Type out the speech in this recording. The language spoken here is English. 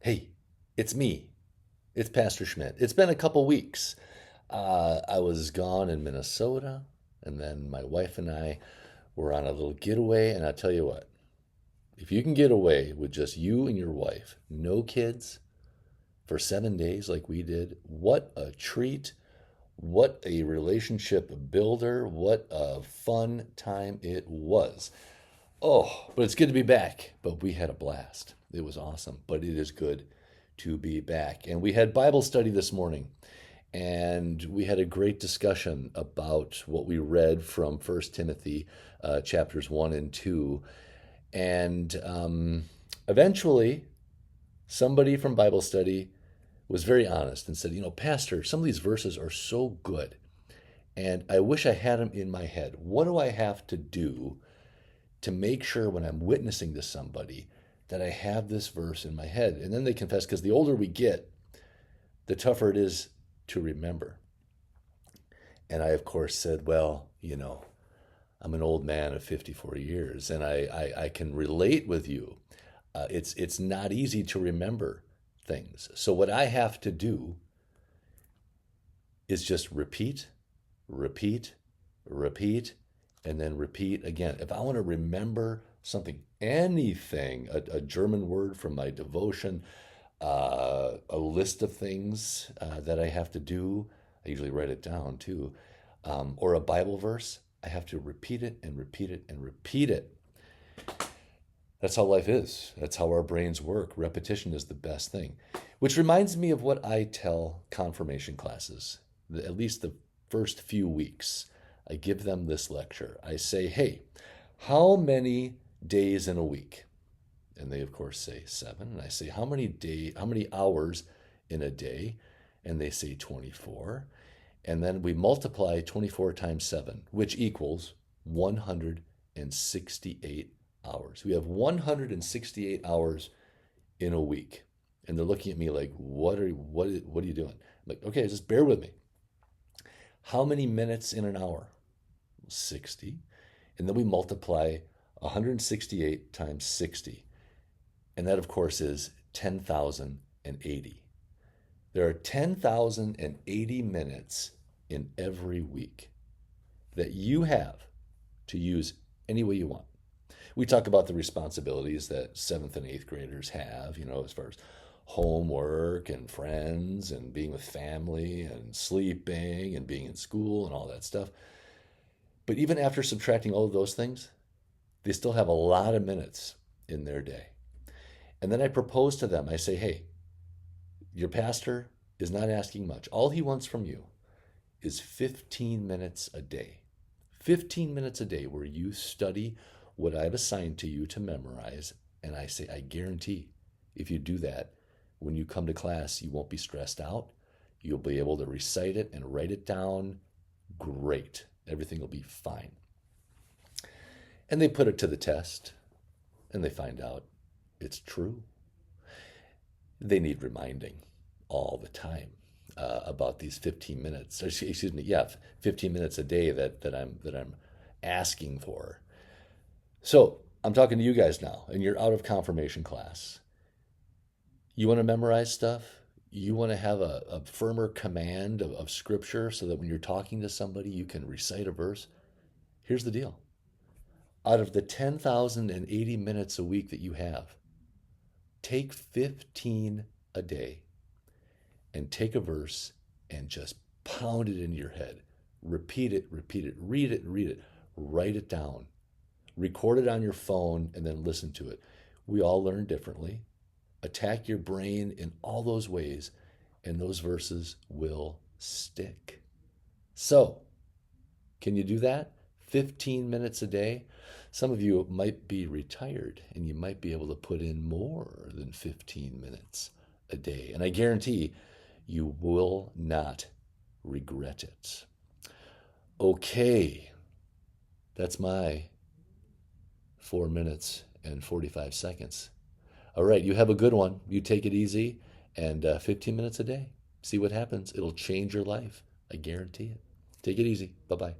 Hey, it's me. It's Pastor Schmidt. It's been a couple weeks. I was gone in Minnesota, and then my wife and I were on a little getaway. And I tell you what, if you can get away with just you and your wife, no kids, for 7 days like we did, what a treat. What a relationship builder. What a fun time it was. Oh, but it's good to be back. But we had a blast. It was awesome. But it is good to be back. And we had Bible study this morning. And we had a great discussion about what we read from First Timothy chapters 1 and 2. And eventually, somebody from Bible study was very honest and said, Pastor, some of these verses are so good. And I wish I had them in my head. What do I have to do to make sure when I'm witnessing to somebody that I have this verse in my head? And then they confess, because the older we get, the tougher it is to remember. And I, of course, said, well, I'm an old man of 54 years, and I can relate with you. It's not easy to remember things. So what I have to do is just repeat, repeat, repeat, and then repeat again. If I want to remember something, anything, a German word from my devotion, a list of things that I have to do, I usually write it down too, or a Bible verse, I have to repeat it and repeat it and repeat it. That's how life is. That's how our brains work. Repetition is the best thing. Which reminds me of what I tell confirmation classes, at least the first few weeks. I give them this lecture. I say, hey, how many days in a week? And they, of course, say 7. And I say, how many hours in a day? And they say 24. And then we multiply 24 times 7, which equals 168 hours. We have 168 hours in a week. And they're looking at me like, what are you doing? I'm like, okay, just bear with me. How many minutes in an hour? 60. And then we multiply 168 times 60. And that, of course, is 10,080. There are 10,080 minutes in every week that you have to use any way you want. We talk about the responsibilities that 7th and 8th graders have, as far as homework and friends and being with family and sleeping and being in school and all that stuff. But even after subtracting all of those things, they still have a lot of minutes in their day. And then I propose to them, I say, hey, your pastor is not asking much. All he wants from you is 15 minutes a day. 15 minutes a day where you study what I've assigned to you to memorize. And I say, I guarantee if you do that, when you come to class, you won't be stressed out. You'll be able to recite it and write it down. Great. Everything will be fine. And they put it to the test and they find out it's true. They need reminding all the time about these 15 minutes. Excuse me, yeah, 15 minutes a day that I'm asking for. So I'm talking to you guys now, and you're out of confirmation class. You want to memorize stuff? You want to have a firmer command of scripture so that when you're talking to somebody, you can recite a verse? Here's the deal. Out of the 10,080 minutes a week that you have, take 15 a day and take a verse and just pound it into your head. Repeat it, read it, write it down, record it on your phone, and then listen to it. We all learn differently. Attack your brain in all those ways, and those verses will stick. So, can you do that? 15 minutes a day? Some of you might be retired, and you might be able to put in more than 15 minutes a day. And I guarantee you will not regret it. Okay, that's my 4 minutes and 45 seconds. All right, you have a good one. You take it easy, and 15 minutes a day. See what happens. It'll change your life. I guarantee it. Take it easy. Bye bye.